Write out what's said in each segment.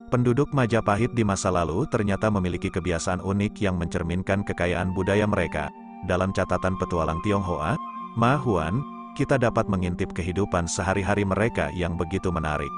Penduduk Majapahit di masa lalu ternyata memiliki kebiasaan unik yang mencerminkan kekayaan budaya mereka. Dalam catatan petualang Tionghoa, Ma Huan, kita dapat mengintip kehidupan sehari-hari mereka yang begitu menarik.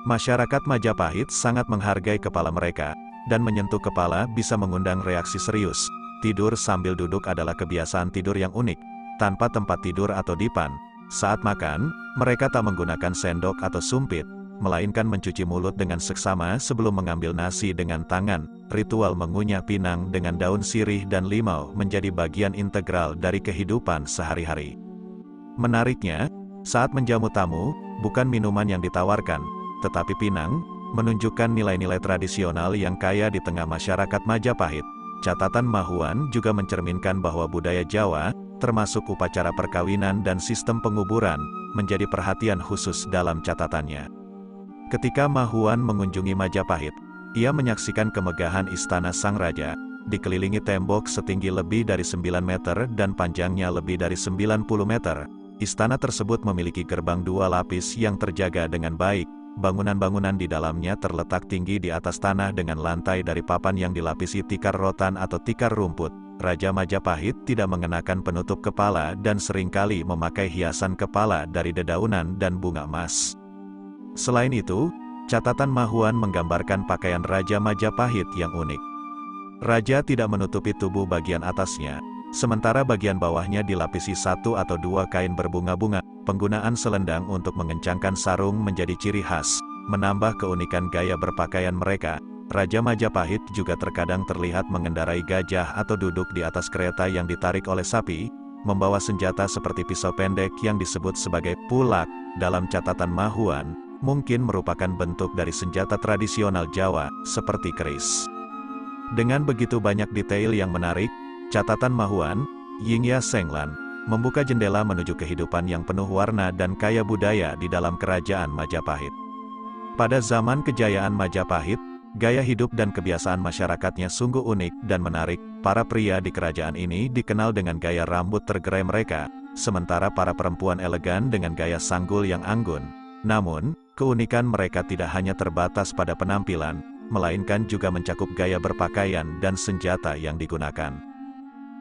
Masyarakat Majapahit sangat menghargai kepala mereka, dan menyentuh kepala bisa mengundang reaksi serius. Tidur sambil duduk adalah kebiasaan tidur yang unik, tanpa tempat tidur atau dipan. Saat makan, mereka tak menggunakan sendok atau sumpit, melainkan mencuci mulut dengan seksama sebelum mengambil nasi dengan tangan. Ritual mengunyah pinang dengan daun sirih dan limau menjadi bagian integral dari kehidupan sehari-hari. Menariknya, saat menjamu tamu, bukan minuman yang ditawarkan, tetapi pinang, menunjukkan nilai-nilai tradisional yang kaya di tengah masyarakat Majapahit. Catatan Ma Huan juga mencerminkan bahwa budaya Jawa, termasuk upacara perkawinan dan sistem penguburan, menjadi perhatian khusus dalam catatannya. Ketika Ma Huan mengunjungi Majapahit, ia menyaksikan kemegahan istana sang raja, dikelilingi tembok setinggi lebih dari 9 meter dan panjangnya lebih dari 90 meter. Istana tersebut memiliki gerbang 2 lapis yang terjaga dengan baik. Bangunan-bangunan di dalamnya terletak tinggi di atas tanah dengan lantai dari papan yang dilapisi tikar rotan atau tikar rumput. Raja Majapahit tidak mengenakan penutup kepala dan seringkali memakai hiasan kepala dari dedaunan dan bunga emas. Selain itu, catatan Ma Huan menggambarkan pakaian Raja Majapahit yang unik. Raja tidak menutupi tubuh bagian atasnya, sementara bagian bawahnya dilapisi 1 atau 2 kain berbunga-bunga. Penggunaan selendang untuk mengencangkan sarung menjadi ciri khas, menambah keunikan gaya berpakaian mereka. Raja Majapahit juga terkadang terlihat mengendarai gajah atau duduk di atas kereta yang ditarik oleh sapi, membawa senjata seperti pisau pendek yang disebut sebagai pulak. Dalam catatan Ma Huan, mungkin merupakan bentuk dari senjata tradisional Jawa, seperti keris. Dengan begitu banyak detail yang menarik, catatan Ma Huan, Yingya Senglan, membuka jendela menuju kehidupan yang penuh warna dan kaya budaya di dalam kerajaan Majapahit. Pada zaman kejayaan Majapahit, gaya hidup dan kebiasaan masyarakatnya sungguh unik dan menarik. Para pria di kerajaan ini dikenal dengan gaya rambut tergerai mereka, sementara para perempuan elegan dengan gaya sanggul yang anggun. Namun, keunikan mereka tidak hanya terbatas pada penampilan, melainkan juga mencakup gaya berpakaian dan senjata yang digunakan.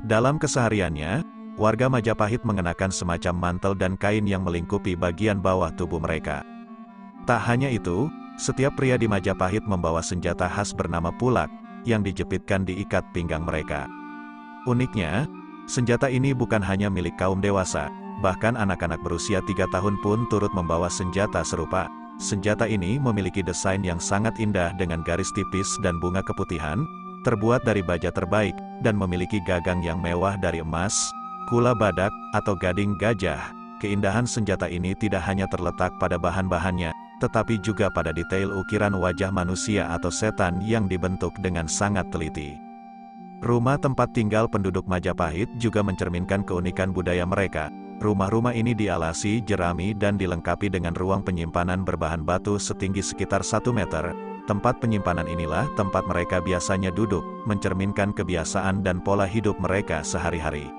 Dalam kesehariannya, warga Majapahit mengenakan semacam mantel dan kain yang melingkupi bagian bawah tubuh mereka. Tak hanya itu, setiap pria di Majapahit membawa senjata khas bernama pulak, yang dijepitkan di ikat pinggang mereka. Uniknya, senjata ini bukan hanya milik kaum dewasa, bahkan anak-anak berusia 3 tahun pun turut membawa senjata serupa. Senjata ini memiliki desain yang sangat indah dengan garis tipis dan bunga keputihan, terbuat dari baja terbaik, dan memiliki gagang yang mewah dari emas, kula badak, atau gading gajah. Keindahan senjata ini tidak hanya terletak pada bahan-bahannya, tetapi juga pada detail ukiran wajah manusia atau setan yang dibentuk dengan sangat teliti. Rumah tempat tinggal penduduk Majapahit juga mencerminkan keunikan budaya mereka. Rumah-rumah ini dialasi jerami dan dilengkapi dengan ruang penyimpanan berbahan batu setinggi sekitar 1 meter. Tempat penyimpanan inilah tempat mereka biasanya duduk, mencerminkan kebiasaan dan pola hidup mereka sehari-hari.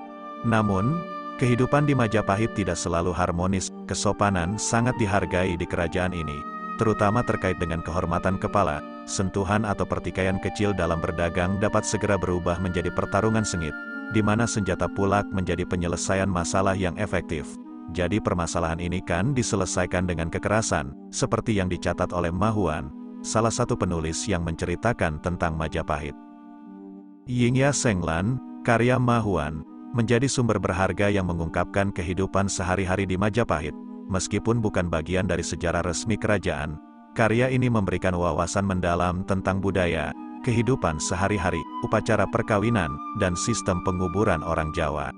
Namun, kehidupan di Majapahit tidak selalu harmonis. Kesopanan sangat dihargai di kerajaan ini, terutama terkait dengan kehormatan kepala. Sentuhan atau pertikaian kecil dalam berdagang dapat segera berubah menjadi pertarungan sengit, di mana senjata pulak menjadi penyelesaian masalah yang efektif. Jadi permasalahan ini kan diselesaikan dengan kekerasan, seperti yang dicatat oleh Ma Huan, salah satu penulis yang menceritakan tentang Majapahit. Yingya Senglan, karya Ma Huan, menjadi sumber berharga yang mengungkapkan kehidupan sehari-hari di Majapahit. Meskipun bukan bagian dari sejarah resmi kerajaan, karya ini memberikan wawasan mendalam tentang budaya, kehidupan sehari-hari, upacara perkawinan, dan sistem penguburan orang Jawa.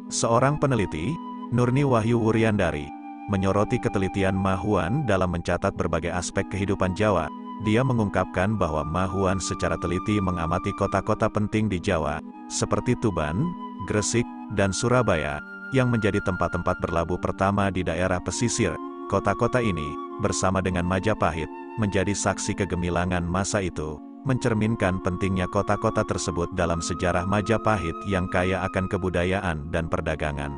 Seorang peneliti, Nurni Wahyu Wuryandari, menyoroti ketelitian Ma Huan dalam mencatat berbagai aspek kehidupan Jawa. Dia mengungkapkan bahwa Ma Huan secara teliti mengamati kota-kota penting di Jawa, seperti Tuban, Gresik, dan Surabaya, yang menjadi tempat-tempat berlabuh pertama di daerah pesisir. Kota-kota ini, bersama dengan Majapahit, menjadi saksi kegemilangan masa itu, mencerminkan pentingnya kota-kota tersebut dalam sejarah Majapahit yang kaya akan kebudayaan dan perdagangan.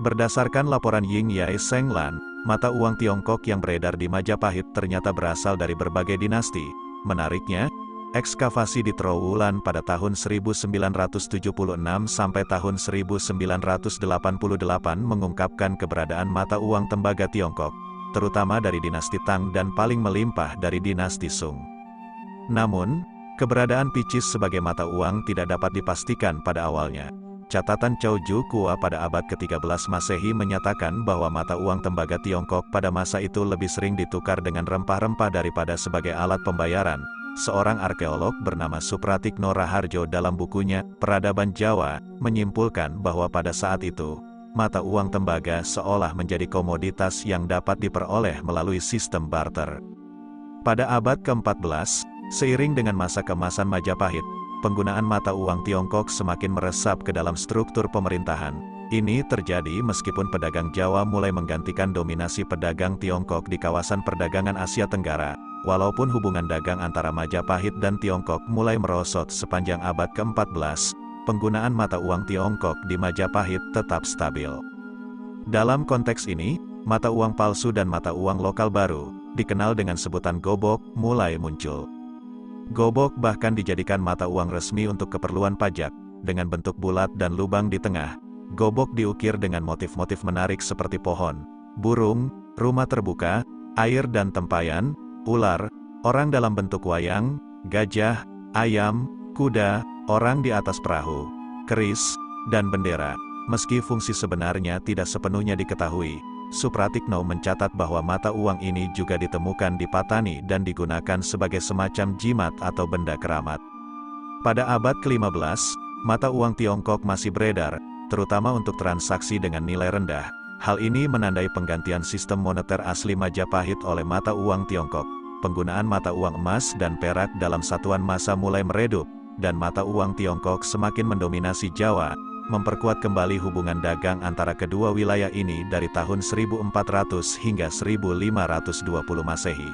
Berdasarkan laporan Yingya Senglan, mata uang Tiongkok yang beredar di Majapahit ternyata berasal dari berbagai dinasti. Menariknya, ekskavasi di Trowulan pada tahun 1976 sampai tahun 1988 mengungkapkan keberadaan mata uang tembaga Tiongkok, terutama dari dinasti Tang dan paling melimpah dari dinasti Sung. Namun, keberadaan picis sebagai mata uang tidak dapat dipastikan pada awalnya. Catatan Chow Ju Kua pada abad ke-13 Masehi menyatakan bahwa mata uang tembaga Tiongkok pada masa itu lebih sering ditukar dengan rempah-rempah daripada sebagai alat pembayaran. Seorang arkeolog bernama Supratikno Raharjo dalam bukunya, Peradaban Jawa, menyimpulkan bahwa pada saat itu, mata uang tembaga seolah menjadi komoditas yang dapat diperoleh melalui sistem barter. Pada abad ke-14, seiring dengan masa keemasan Majapahit, penggunaan mata uang Tiongkok semakin meresap ke dalam struktur pemerintahan. Ini terjadi meskipun pedagang Jawa mulai menggantikan dominasi pedagang Tiongkok di kawasan perdagangan Asia Tenggara. Walaupun hubungan dagang antara Majapahit dan Tiongkok mulai merosot sepanjang abad ke-14, penggunaan mata uang Tiongkok di Majapahit tetap stabil. Dalam konteks ini, mata uang palsu dan mata uang lokal baru, dikenal dengan sebutan gobok, mulai muncul. Gobok bahkan dijadikan mata uang resmi untuk keperluan pajak, dengan bentuk bulat dan lubang di tengah. Gobok diukir dengan motif-motif menarik seperti pohon, burung, rumah terbuka, air dan tempayan, ular, orang dalam bentuk wayang, gajah, ayam, kuda, orang di atas perahu, keris, dan bendera. Meski fungsi sebenarnya tidak sepenuhnya diketahui, Supratikno mencatat bahwa mata uang ini juga ditemukan di Patani dan digunakan sebagai semacam jimat atau benda keramat. Pada abad ke-15, mata uang Tiongkok masih beredar, terutama untuk transaksi dengan nilai rendah. Hal ini menandai penggantian sistem moneter asli Majapahit oleh mata uang Tiongkok. Penggunaan mata uang emas dan perak dalam satuan massa mulai meredup, dan mata uang Tiongkok semakin mendominasi Jawa, memperkuat kembali hubungan dagang antara kedua wilayah ini dari tahun 1400 hingga 1520 Masehi.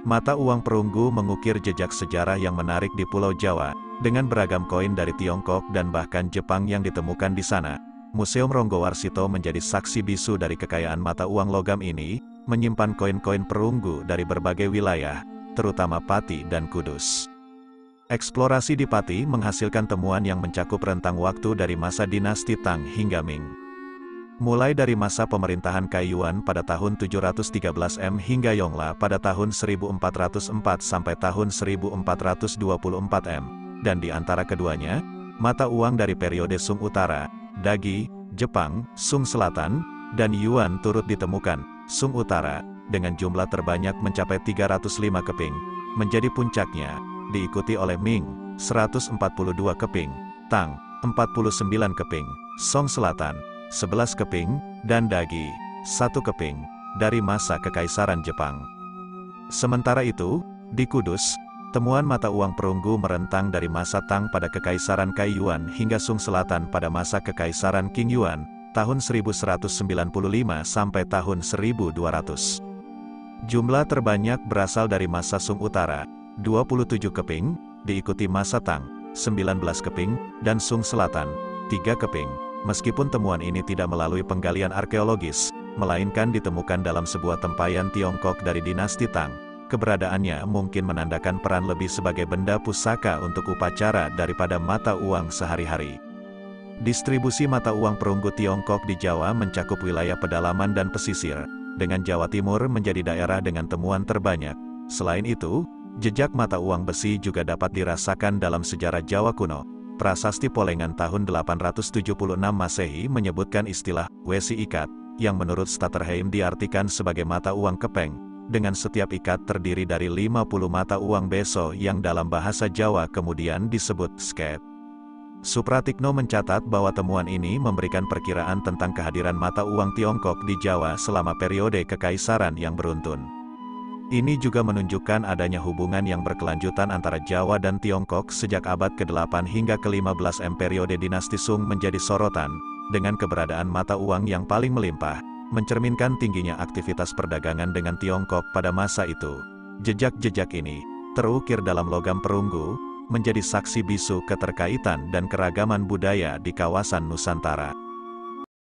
Mata uang perunggu mengukir jejak sejarah yang menarik di Pulau Jawa, dengan beragam koin dari Tiongkok dan bahkan Jepang yang ditemukan di sana. Museum Ronggowarsito menjadi saksi bisu dari kekayaan mata uang logam ini, menyimpan koin-koin perunggu dari berbagai wilayah, terutama Pati dan Kudus. Eksplorasi di Pati menghasilkan temuan yang mencakup rentang waktu dari masa dinasti Tang hingga Ming. Mulai dari masa pemerintahan Kaiyuan pada tahun 713 M hingga Yongla pada tahun 1404 sampai tahun 1424 M, dan di antara keduanya, mata uang dari periode Sung Utara, Dagi, Jepang, Sung Selatan, dan Yuan turut ditemukan. Sung Utara, dengan jumlah terbanyak mencapai 305 keping, menjadi puncaknya, diikuti oleh Ming, 142 keping, Tang, 49 keping, Song Selatan, 11 keping, dan Dagi, 1 keping, dari masa Kekaisaran Jepang. Sementara itu, di Kudus, temuan mata uang perunggu merentang dari masa Tang pada Kekaisaran Kaiyuan hingga Sung Selatan pada masa Kekaisaran Qing Yuan, tahun 1195 sampai tahun 1200. Jumlah terbanyak berasal dari masa Sung Utara, 27 keping, diikuti masa Tang, 19 keping, dan Sung Selatan, 3 keping. Meskipun temuan ini tidak melalui penggalian arkeologis, melainkan ditemukan dalam sebuah tempayan Tiongkok dari dinasti Tang, keberadaannya mungkin menandakan peran lebih sebagai benda pusaka untuk upacara daripada mata uang sehari-hari. Distribusi mata uang perunggu Tiongkok di Jawa mencakup wilayah pedalaman dan pesisir, dengan Jawa Timur menjadi daerah dengan temuan terbanyak. Selain itu, jejak mata uang besi juga dapat dirasakan dalam sejarah Jawa kuno. Prasasti Polengan tahun 876 Masehi menyebutkan istilah wesi ikat, yang menurut Stutterheim diartikan sebagai mata uang kepeng, dengan setiap ikat terdiri dari 50 mata uang beso yang dalam bahasa Jawa kemudian disebut skep. Supratikno mencatat bahwa temuan ini memberikan perkiraan tentang kehadiran mata uang Tiongkok di Jawa selama periode kekaisaran yang beruntun. Ini juga menunjukkan adanya hubungan yang berkelanjutan antara Jawa dan Tiongkok sejak abad ke-8 hingga ke-15 M. Periode dinasti Sung menjadi sorotan, dengan keberadaan mata uang yang paling melimpah, mencerminkan tingginya aktivitas perdagangan dengan Tiongkok pada masa itu. Jejak-jejak ini, terukir dalam logam perunggu, menjadi saksi bisu keterkaitan dan keragaman budaya di kawasan Nusantara.